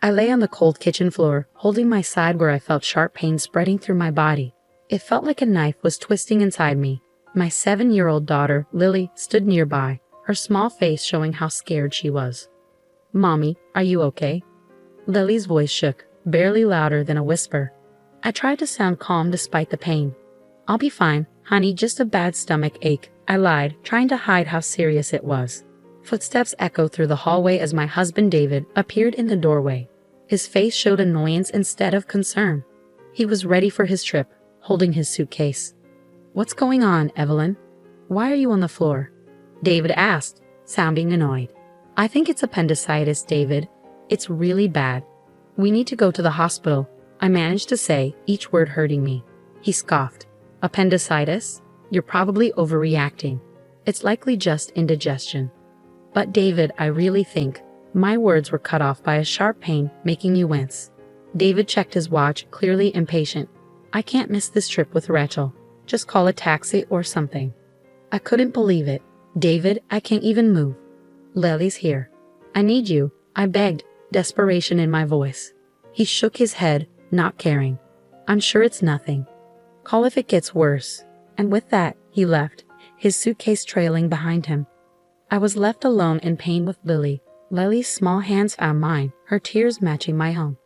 I lay on the cold kitchen floor, holding my side where I felt sharp pain spreading through my body. It felt like a knife was twisting inside me. My 7-year-old daughter, Lily, stood nearby, her small face showing how scared she was. "Mommy, are you okay?" Lily's voice shook, barely louder than a whisper. I tried to sound calm despite the pain. "I'll be fine, honey, just a bad stomach ache," I lied, trying to hide how serious it was. Footsteps echoed through the hallway as my husband David appeared in the doorway. His face showed annoyance instead of concern. He was ready for his trip, holding his suitcase. "What's going on, Evelyn? Why are you on the floor?" David asked, sounding annoyed. "I think it's appendicitis, David. It's really bad. We need to go to the hospital," I managed to say, each word hurting me. He scoffed. "Appendicitis? You're probably overreacting. It's likely just indigestion." "But David, I really think..." My words were cut off by a sharp pain, making me wince. David checked his watch, clearly impatient. "I can't miss this trip with Rachel. Just call a taxi or something." I couldn't believe it. "David, I can't even move. Lily's here. I need you," I begged, desperation in my voice. He shook his head, not caring. "I'm sure it's nothing. Call if it gets worse." And with that, he left, his suitcase trailing behind him. I was left alone in pain with Lily. Lily's small hands found mine, her tears matching my own.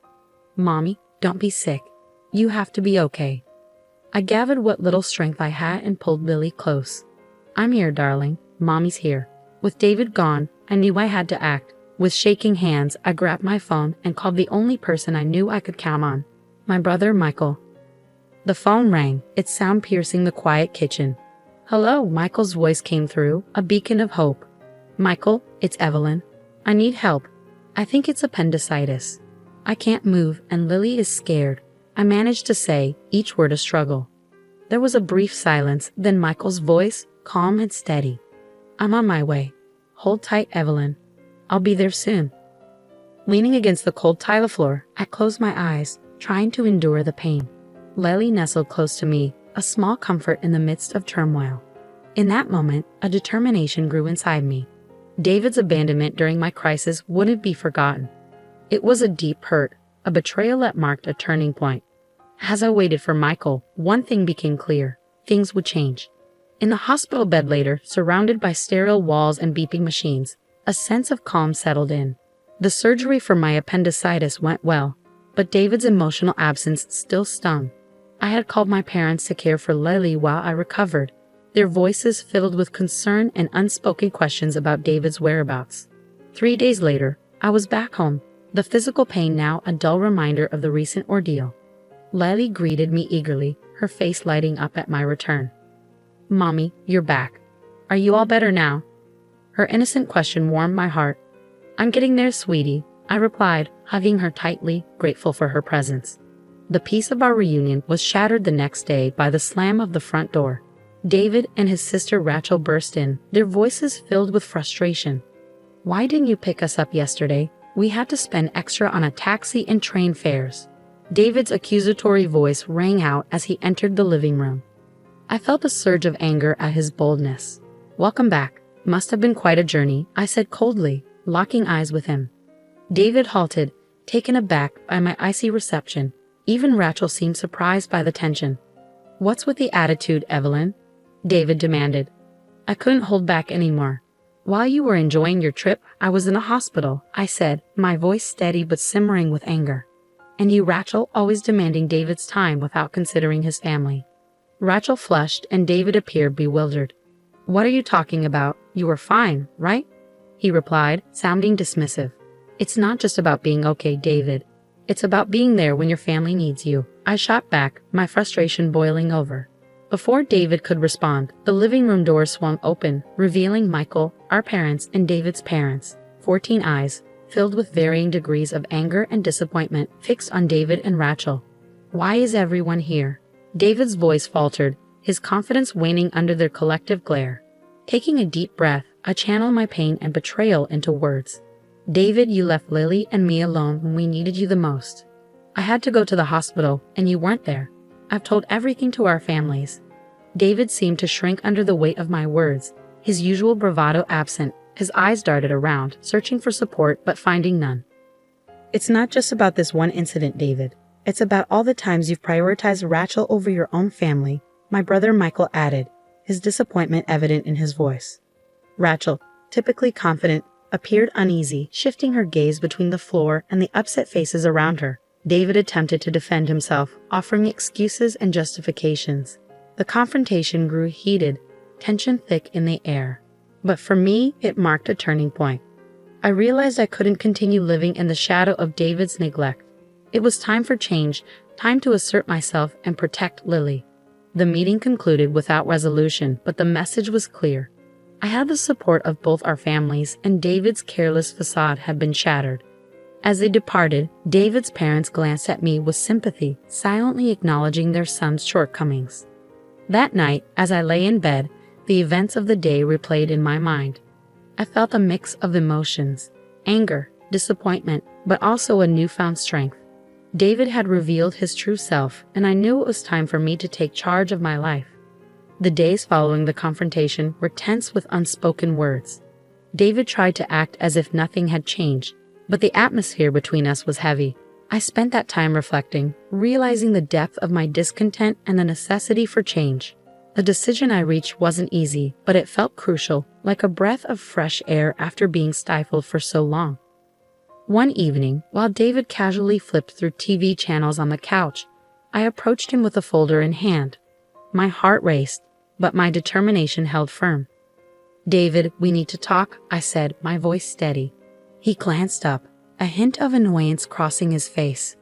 "Mommy, don't be sick. You have to be okay." I gathered what little strength I had and pulled Lily close. "I'm here, darling. Mommy's here." With David gone, I knew I had to act. With shaking hands, I grabbed my phone and called the only person I knew I could count on, my brother Michael. The phone rang, its sound piercing the quiet kitchen. "Hello," Michael's voice came through, a beacon of hope. "Michael, it's Evelyn. I need help. I think it's appendicitis. I can't move and Lily is scared," I managed to say, each word a struggle. There was a brief silence, then Michael's voice, calm and steady. "I'm on my way. Hold tight, Evelyn. I'll be there soon." Leaning against the cold tile floor, I closed my eyes, trying to endure the pain. Lily nestled close to me, a small comfort in the midst of turmoil. In that moment, a determination grew inside me. David's abandonment during my crisis wouldn't be forgotten. It was a deep hurt, a betrayal that marked a turning point. As I waited for Michael, one thing became clear: things would change. In the hospital bed later, surrounded by sterile walls and beeping machines, a sense of calm settled in. The surgery for my appendicitis went well, but David's emotional absence still stung. I had called my parents to care for Lily while I recovered, their voices filled with concern and unspoken questions about David's whereabouts. 3 days later, I was back home, the physical pain now a dull reminder of the recent ordeal. Lily greeted me eagerly, her face lighting up at my return. "Mommy, you're back. Are you all better now?" Her innocent question warmed my heart. "I'm getting there, sweetie," I replied, hugging her tightly, grateful for her presence. The peace of our reunion was shattered the next day by the slam of the front door. David and his sister Rachel burst in, their voices filled with frustration. "Why didn't you pick us up yesterday? We had to spend extra on a taxi and train fares." David's accusatory voice rang out as he entered the living room. I felt a surge of anger at his boldness. "Welcome back. Must have been quite a journey," I said coldly, locking eyes with him. David halted, taken aback by my icy reception. Even Rachel seemed surprised by the tension. "What's with the attitude, Evelyn?" David demanded. I couldn't hold back anymore. "While you were enjoying your trip, I was in a hospital," I said, my voice steady but simmering with anger. "And you, Rachel, always demanding David's time without considering his family." Rachel flushed and David appeared bewildered. "What are you talking about? You were fine, right?" he replied, sounding dismissive. "It's not just about being okay, David. It's about being there when your family needs you," I shot back, my frustration boiling over. Before David could respond, the living room door swung open, revealing Michael, our parents, and David's parents, 14 eyes, filled with varying degrees of anger and disappointment, fixed on David and Rachel. "Why is everyone here?" David's voice faltered, his confidence waning under their collective glare. Taking a deep breath, I channeled my pain and betrayal into words. "David, you left Lily and me alone when we needed you the most. I had to go to the hospital, and you weren't there. I've told everything to our families." David seemed to shrink under the weight of my words, his usual bravado absent. His eyes darted around, searching for support but finding none. It's not just about this one incident, David. It's about all the times you've prioritized Rachel over your own family, my brother Michael added, his disappointment evident in his voice. Rachel, typically confident, appeared uneasy, shifting her gaze between the floor and the upset faces around her. David attempted to defend himself, offering excuses and justifications. The confrontation grew heated, tension thick in the air. But for me, it marked a turning point. I realized I couldn't continue living in the shadow of David's neglect. It was time for change, time to assert myself and protect Lily. The meeting concluded without resolution, but the message was clear. I had the support of both our families, and David's careless facade had been shattered. As they departed, David's parents glanced at me with sympathy, silently acknowledging their son's shortcomings. That night, as I lay in bed, the events of the day replayed in my mind. I felt a mix of emotions, anger, disappointment, but also a newfound strength. David had revealed his true self, and I knew it was time for me to take charge of my life. The days following the confrontation were tense with unspoken words. David tried to act as if nothing had changed, but the atmosphere between us was heavy. I spent that time reflecting, realizing the depth of my discontent and the necessity for change. The decision I reached wasn't easy, but it felt crucial, like a breath of fresh air after being stifled for so long. One evening, while David casually flipped through TV channels on the couch, I approached him with a folder in hand. My heart raced, but my determination held firm. "David, we need to talk," I said, my voice steady. He glanced up, a hint of annoyance crossing his face.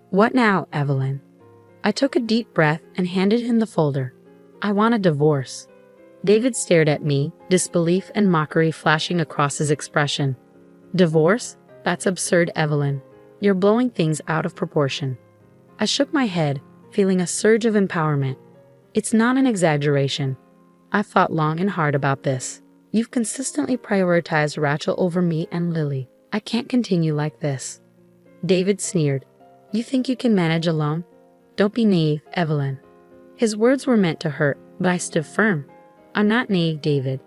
"What now, Evelyn?" I took a deep breath and handed him the folder. "I want a divorce." David stared at me, disbelief and mockery flashing across his expression. "Divorce? That's absurd, Evelyn. You're blowing things out of proportion." I shook my head, feeling a surge of empowerment. "It's not an exaggeration. I've thought long and hard about this. You've consistently prioritized Rachel over me and Lily. I can't continue like this." David sneered. "You think you can manage alone? Don't be naive, Evelyn." His words were meant to hurt, but I stood firm. "I'm not naive, David.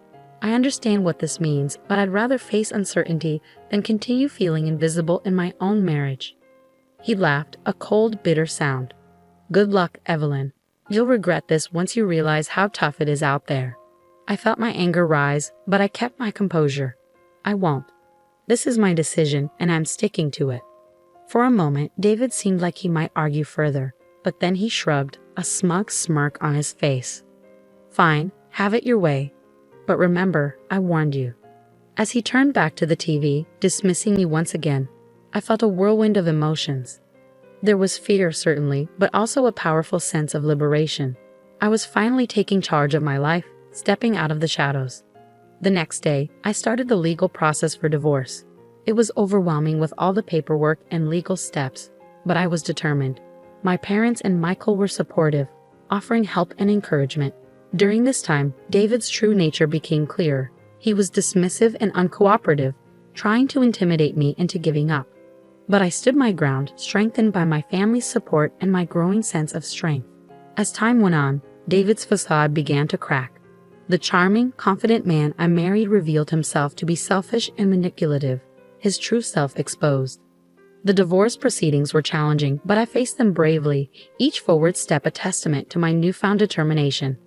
I understand what this means, but I'd rather face uncertainty than continue feeling invisible in my own marriage." He laughed, a cold, bitter sound. "Good luck, Evelyn. You'll regret this once you realize how tough it is out there." I felt my anger rise, but I kept my composure. "I won't. This is my decision, and I'm sticking to it." For a moment, David seemed like he might argue further, but then he shrugged, a smug smirk on his face. "Fine, have it your way. But remember, I warned you." As he turned back to the TV, dismissing me once again, I felt a whirlwind of emotions. There was fear, certainly, but also a powerful sense of liberation. I was finally taking charge of my life, stepping out of the shadows. The next day, I started the legal process for divorce. It was overwhelming with all the paperwork and legal steps, but I was determined. My parents and Michael were supportive, offering help and encouragement. During this time, David's true nature became clearer. He was dismissive and uncooperative, trying to intimidate me into giving up. But I stood my ground, strengthened by my family's support and my growing sense of strength. As time went on, David's facade began to crack. The charming, confident man I married revealed himself to be selfish and manipulative, his true self exposed. The divorce proceedings were challenging, but I faced them bravely, each forward step a testament to my newfound determination.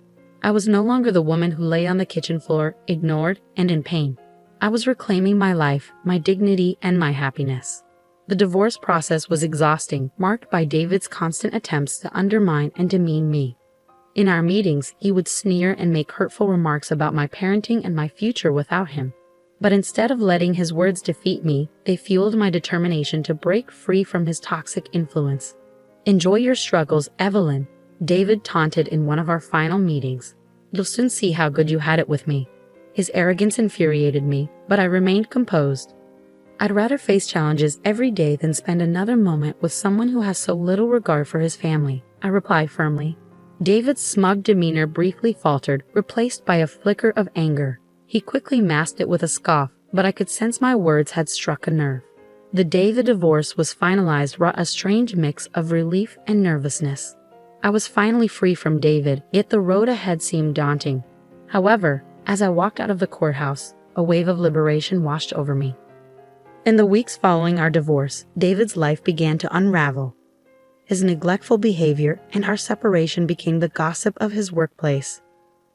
I was no longer the woman who lay on the kitchen floor, ignored and in pain. I was reclaiming my life, my dignity, and my happiness. The divorce process was exhausting, marked by David's constant attempts to undermine and demean me. In our meetings, he would sneer and make hurtful remarks about my parenting and my future without him. But instead of letting his words defeat me, they fueled my determination to break free from his toxic influence. "Enjoy your struggles, Evelyn," David taunted in one of our final meetings. "You'll soon see how good you had it with me." His arrogance infuriated me, but I remained composed. I'd rather face challenges every day than spend another moment with someone who has so little regard for his family, I replied firmly. David's smug demeanor briefly faltered, replaced by a flicker of anger. He quickly masked it with a scoff, but I could sense my words had struck a nerve. The day the divorce was finalized brought a strange mix of relief and nervousness. I was finally free from David, yet the road ahead seemed daunting. However, as I walked out of the courthouse, a wave of liberation washed over me. In the weeks following our divorce, David's life began to unravel. His neglectful behavior and our separation became the gossip of his workplace.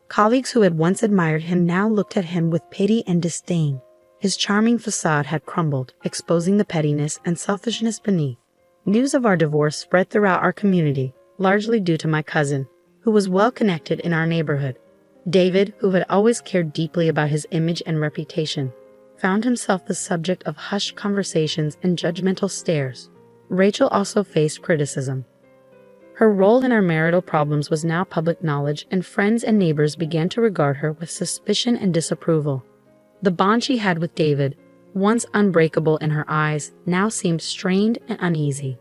Colleagues who had once admired him now looked at him with pity and disdain. His charming facade had crumbled, exposing the pettiness and selfishness beneath. News of our divorce spread throughout our community, largely due to my cousin, who was well connected in our neighborhood. David, who had always cared deeply about his image and reputation, found himself the subject of hushed conversations and judgmental stares. Rachel also faced criticism. Her role in our marital problems was now public knowledge, and friends and neighbors began to regard her with suspicion and disapproval. The bond she had with David, once unbreakable in her eyes, now seemed strained and uneasy.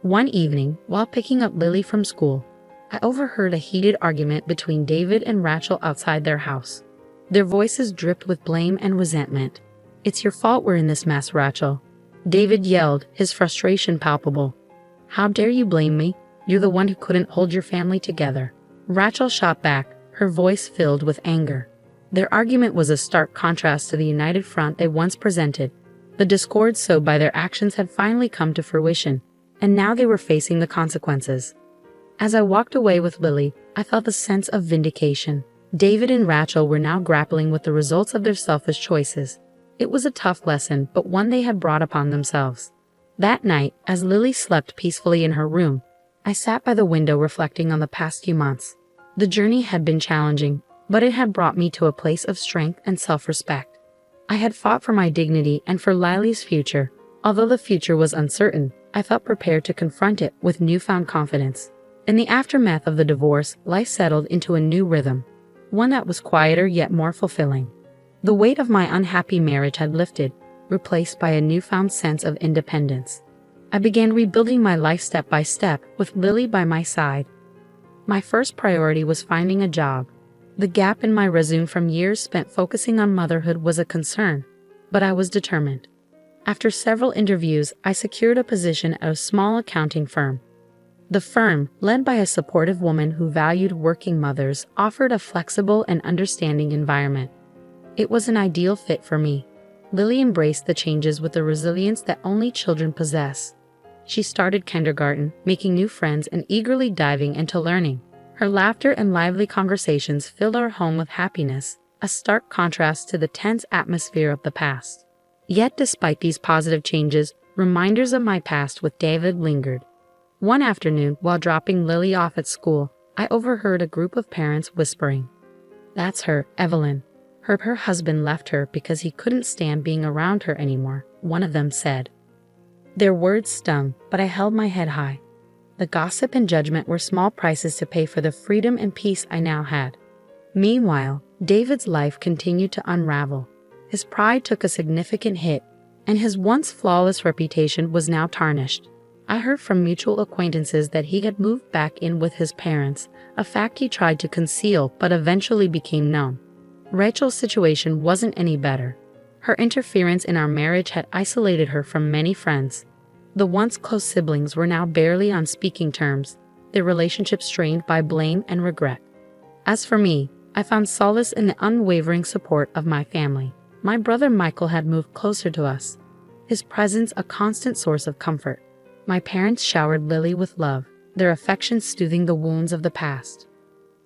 One evening, while picking up Lily from school, I overheard a heated argument between David and Rachel outside their house. Their voices dripped with blame and resentment. "It's your fault we're in this mess, Rachel," David yelled, his frustration palpable. "How dare you blame me? You're the one who couldn't hold your family together." Rachel shot back, her voice filled with anger. Their argument was a stark contrast to the united front they once presented. The discord sowed by their actions had finally come to fruition, and now they were facing the consequences. As I walked away with Lily, I felt a sense of vindication. David and Rachel were now grappling with the results of their selfish choices. It was a tough lesson, but one they had brought upon themselves. That night, as Lily slept peacefully in her room, I sat by the window reflecting on the past few months. The journey had been challenging, but it had brought me to a place of strength and self-respect. I had fought for my dignity and for Lily's future. Although the future was uncertain, I felt prepared to confront it with newfound confidence. In the aftermath of the divorce, life settled into a new rhythm, one that was quieter yet more fulfilling. The weight of my unhappy marriage had lifted, replaced by a newfound sense of independence. I began rebuilding my life step by step, with Lily by my side. My first priority was finding a job. The gap in my resume from years spent focusing on motherhood was a concern, but I was determined. After several interviews, I secured a position at a small accounting firm. The firm, led by a supportive woman who valued working mothers, offered a flexible and understanding environment. It was an ideal fit for me. Lily embraced the changes with the resilience that only children possess. She started kindergarten, making new friends and eagerly diving into learning. Her laughter and lively conversations filled our home with happiness, a stark contrast to the tense atmosphere of the past. Yet despite these positive changes, reminders of my past with David lingered. One afternoon, while dropping Lily off at school, I overheard a group of parents whispering, "That's her, Evelyn. Her husband left her because he couldn't stand being around her anymore," one of them said. Their words stung, but I held my head high. The gossip and judgment were small prices to pay for the freedom and peace I now had. Meanwhile, David's life continued to unravel. His pride took a significant hit, and his once flawless reputation was now tarnished. I heard from mutual acquaintances that he had moved back in with his parents, a fact he tried to conceal but eventually became known. Rachel's situation wasn't any better. Her interference in our marriage had isolated her from many friends. The once close siblings were now barely on speaking terms, their relationship strained by blame and regret. As for me, I found solace in the unwavering support of my family. My brother Michael had moved closer to us, his presence a constant source of comfort. My parents showered Lily with love, their affection soothing the wounds of the past.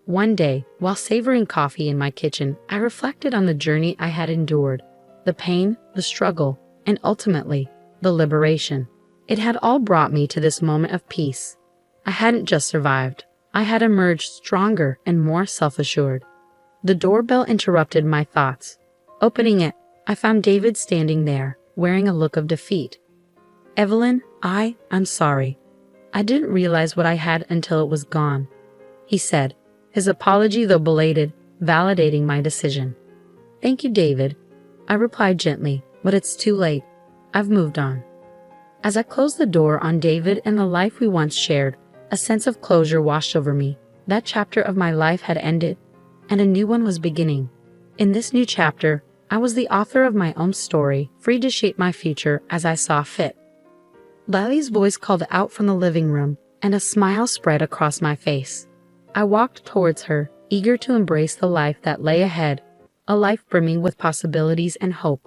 One day, while savoring coffee in my kitchen, I reflected on the journey I had endured, the pain, the struggle, and ultimately, the liberation. It had all brought me to this moment of peace. I hadn't just survived. I had emerged stronger and more self-assured. The doorbell interrupted my thoughts. Opening it, I found David standing there, wearing a look of defeat. "Evelyn, I'm sorry. I didn't realize what I had until it was gone," he said, his apology, though belated, validating my decision. "Thank you, David," I replied gently, "but it's too late. I've moved on." As I closed the door on David and the life we once shared, a sense of closure washed over me. That chapter of my life had ended, and a new one was beginning. In this new chapter, I was the author of my own story, free to shape my future as I saw fit. Lily's voice called out from the living room, and a smile spread across my face. I walked towards her, eager to embrace the life that lay ahead, a life brimming with possibilities and hope.